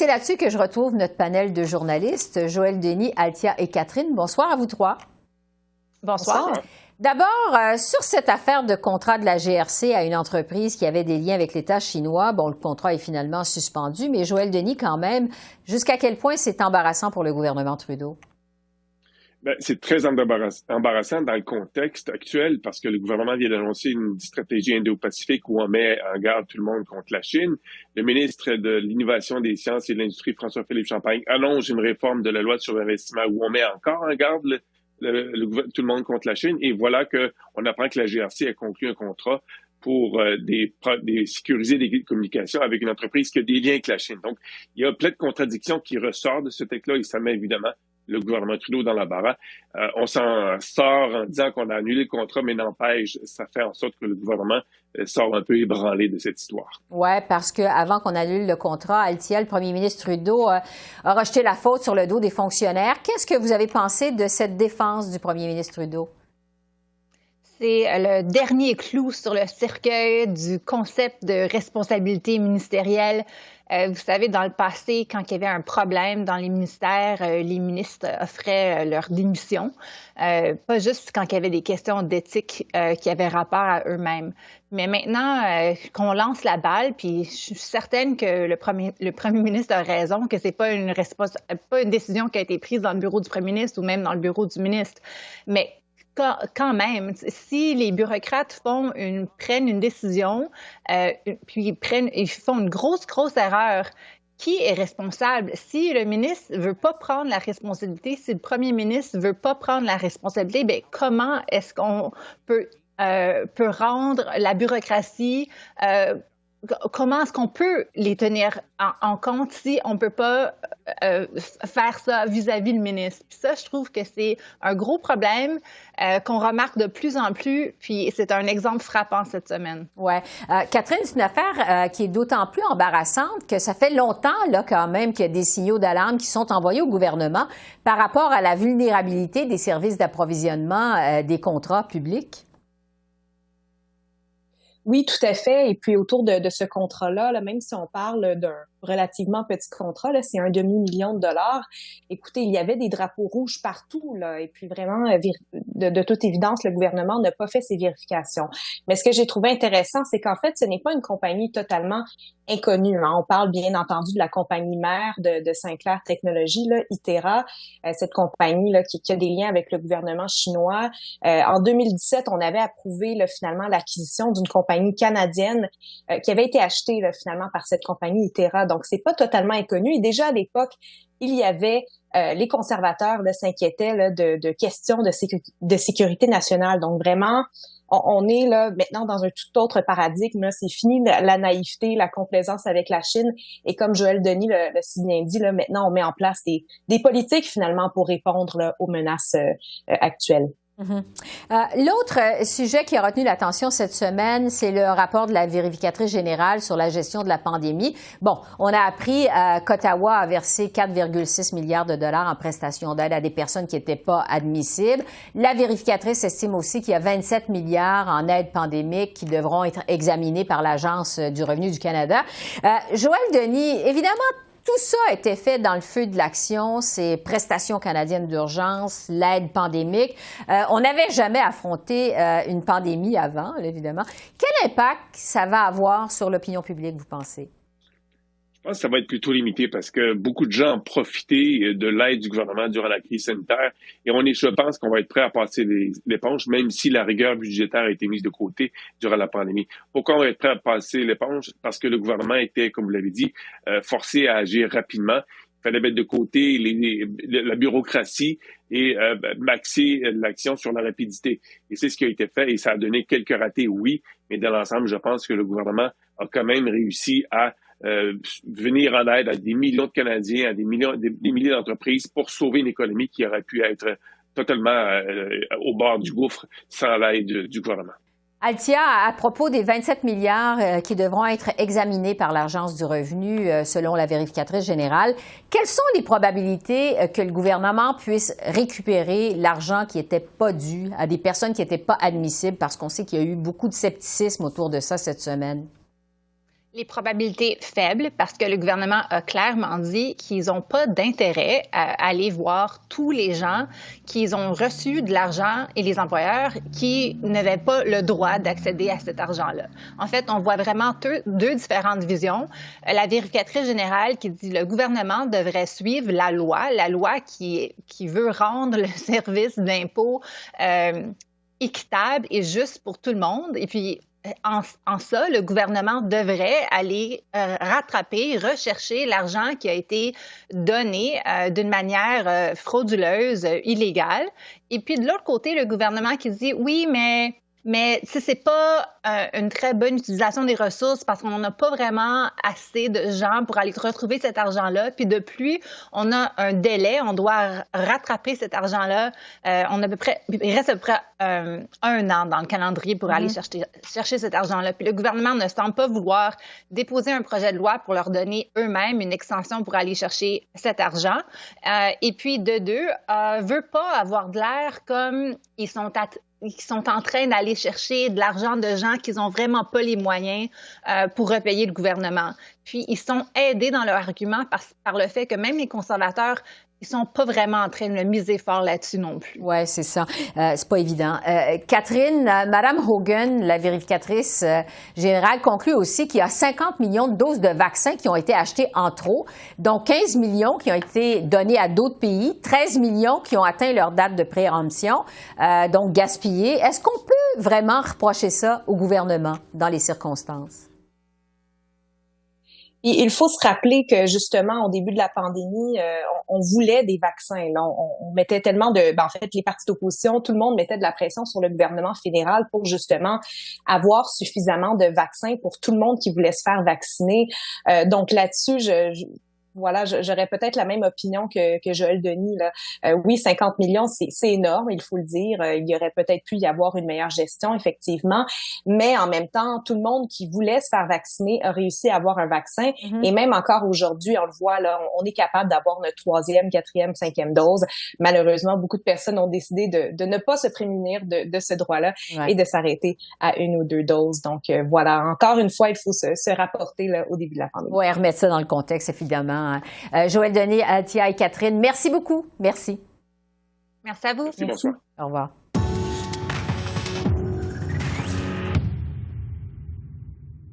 c'est là-dessus que je retrouve notre panel de journalistes, Joëlle Denis, Althia et Catherine. Bonsoir à vous trois. Bonsoir. D'abord, sur cette affaire de contrat de la GRC à une entreprise qui avait des liens avec l'État chinois, bon, le contrat est finalement suspendu, mais Joëlle Denis, quand même, jusqu'à quel point c'est embarrassant pour le gouvernement Trudeau? Ben, c'est très embarrassant dans le contexte actuel parce que le gouvernement vient d'annoncer une stratégie indo-pacifique où on met en garde tout le monde contre la Chine. Le ministre de l'Innovation, des Sciences et de l'Industrie, François-Philippe Champagne, annonce une réforme de la loi sur l'investissement où on met encore en garde tout le monde contre la Chine. Et voilà qu'on apprend que la GRC a conclu un contrat pour sécuriser des communications avec une entreprise qui a des liens avec la Chine. Donc, il y a plein de contradictions qui ressortent de ce texte-là et ça met évidemment le gouvernement Trudeau dans l'embarras. On s'en sort en disant qu'on a annulé le contrat, mais n'empêche, ça fait en sorte que le gouvernement sort un peu ébranlé de cette histoire. Oui, parce qu'avant qu'on annule le contrat, Althia, le premier ministre Trudeau a rejeté la faute sur le dos des fonctionnaires. Qu'est-ce que vous avez pensé de cette défense du premier ministre Trudeau? C'est le dernier clou sur le cercueil du concept de responsabilité ministérielle. Vous savez, dans le passé, quand il y avait un problème dans les ministères, les ministres offraient leur démission, pas juste quand il y avait des questions d'éthique qui avaient rapport à eux-mêmes. Mais maintenant qu'on lance la balle, puis je suis certaine que le premier ministre a raison, que c'est pas une décision qui a été prise dans le bureau du premier ministre ou même dans le bureau du ministre, mais quand même, si les bureaucrates prennent une décision, puis ils font une grosse erreur, qui est responsable? Si le ministre veut pas prendre la responsabilité, si le premier ministre veut pas prendre la responsabilité, bien, comment est-ce qu'on peut rendre la bureaucratie comment est-ce qu'on peut les tenir en compte si on ne peut pas faire ça vis-à-vis le ministre? Puis ça, je trouve que c'est un gros problème qu'on remarque de plus en plus, puis c'est un exemple frappant cette semaine. Oui. Catherine, c'est une affaire qui est d'autant plus embarrassante que ça fait longtemps, là, quand même, qu'il y a des signaux d'alarme qui sont envoyés au gouvernement par rapport à la vulnérabilité des services d'approvisionnement des contrats publics. Oui, tout à fait. Et puis autour de ce contrat-là, même si on parle d'un relativement petit contrat, là, c'est un demi-million de dollars. Écoutez, il y avait des drapeaux rouges partout, là, et puis vraiment, de toute évidence, le gouvernement n'a pas fait ses vérifications. Mais ce que j'ai trouvé intéressant, c'est qu'en fait, ce n'est pas une compagnie totalement inconnue. Hein. On parle bien entendu de la compagnie mère de Sinclair Technologies, là, Itera, cette compagnie là qui a des liens avec le gouvernement chinois. En 2017, on avait approuvé là, finalement l'acquisition d'une compagnie canadienne qui avait été achetée là, finalement par cette compagnie Itera. Donc, c'est pas totalement inconnu. Et déjà à l'époque, il y avait les conservateurs là, s'inquiétaient là, de questions de sécurité nationale. Donc, vraiment, on est là maintenant dans un tout autre paradigme. Là. C'est fini la naïveté, la complaisance avec la Chine. Et comme Joëlle Denis l'a si bien dit, là, maintenant, on met en place des politiques finalement pour répondre là, aux menaces actuelles. L'autre sujet qui a retenu l'attention cette semaine, c'est le rapport de la vérificatrice générale sur la gestion de la pandémie. Bon, on a appris qu'Ottawa a versé 4,6 milliards de dollars en prestations d'aide à des personnes qui n'étaient pas admissibles. La vérificatrice estime aussi qu'il y a 27 milliards en aide pandémique qui devront être examinés par l'Agence du revenu du Canada. Joëlle Denis, évidemment, tout ça a été fait dans le feu de l'action, ces prestations canadiennes d'urgence, l'aide pandémique. On n'avait jamais affronté une pandémie avant, évidemment. Quel impact ça va avoir sur l'opinion publique, vous pensez? Je pense que ça va être plutôt limité parce que beaucoup de gens ont profité de l'aide du gouvernement durant la crise sanitaire et je pense qu'on va être prêt à passer l'éponge, même si la rigueur budgétaire a été mise de côté durant la pandémie. Pourquoi on va être prêt à passer l'éponge? Parce que le gouvernement était, comme vous l'avez dit, forcé à agir rapidement. Il fallait mettre de côté la bureaucratie et maxer l'action sur la rapidité. Et c'est ce qui a été fait et ça a donné quelques ratés, oui, mais dans l'ensemble, je pense que le gouvernement a quand même réussi à venir en aide à des millions de Canadiens, à des milliers d'entreprises pour sauver une économie qui aurait pu être totalement au bord du gouffre sans l'aide du gouvernement. Althia, à propos des 27 milliards qui devront être examinés par l'Agence du revenu selon la vérificatrice générale, quelles sont les probabilités que le gouvernement puisse récupérer l'argent qui n'était pas dû à des personnes qui n'étaient pas admissibles parce qu'on sait qu'il y a eu beaucoup de scepticisme autour de ça cette semaine? Les probabilités faibles parce que le gouvernement a clairement dit qu'ils n'ont pas d'intérêt à aller voir tous les gens qui ont reçu de l'argent et les employeurs qui n'avaient pas le droit d'accéder à cet argent-là. En fait, on voit vraiment deux différentes visions. La vérificatrice générale qui dit que le gouvernement devrait suivre la loi qui veut rendre le service d'impôt équitable et juste pour tout le monde. Et puis, en ça, le gouvernement devrait aller rechercher l'argent qui a été donné d'une manière frauduleuse, illégale. Et puis, de l'autre côté, le gouvernement qui dit, oui, mais c'est pas une très bonne utilisation des ressources parce qu'on n'a pas vraiment assez de gens pour aller retrouver cet argent-là. Puis de plus, on a un délai, on doit rattraper cet argent-là. Il reste à peu près un an dans le calendrier pour aller chercher cet argent-là. Puis le gouvernement ne semble pas vouloir déposer un projet de loi pour leur donner eux-mêmes une extension pour aller chercher cet argent. Et puis de deux, veut pas avoir de l'air comme ils sont en train d'aller chercher de l'argent de gens qui n'ont vraiment pas les moyens pour repayer le gouvernement. Puis, ils sont aidés dans leur argument par le fait que même les conservateurs, ils sont pas vraiment en train de le miser fort là-dessus non plus. Oui, c'est ça. C'est pas évident. Catherine, Madame Hogan, la vérificatrice générale, conclut aussi qu'il y a 50 millions de doses de vaccins qui ont été achetées en trop, dont 15 millions qui ont été donnés à d'autres pays, 13 millions qui ont atteint leur date de préemption, donc gaspillés. Est-ce qu'on peut vraiment reprocher ça au gouvernement dans les circonstances? Il faut se rappeler que justement au début de la pandémie, on voulait des vaccins. Là. On mettait tellement en fait, les partis d'opposition, tout le monde mettait de la pression sur le gouvernement fédéral pour justement avoir suffisamment de vaccins pour tout le monde qui voulait se faire vacciner. Donc là-dessus, j'aurais peut-être la même opinion que Joël Denis, là. Oui, 50 millions, c'est énorme, il faut le dire. Il y aurait peut-être pu y avoir une meilleure gestion, effectivement. Mais en même temps, tout le monde qui voulait se faire vacciner a réussi à avoir un vaccin. Mm-hmm. Et même encore aujourd'hui, on le voit, là, on est capable d'avoir notre 3e, 4e, 5e dose. Malheureusement, beaucoup de personnes ont décidé de ne pas se prémunir de ce droit-là et de s'arrêter à 1 ou 2 doses. Donc, voilà. Encore une fois, il faut se rapporter là, au début de la pandémie. Oui, remettre ça dans le contexte, évidemment. Joël Denis, Tia et Catherine, merci beaucoup. Merci. Merci à vous. Merci. Au revoir.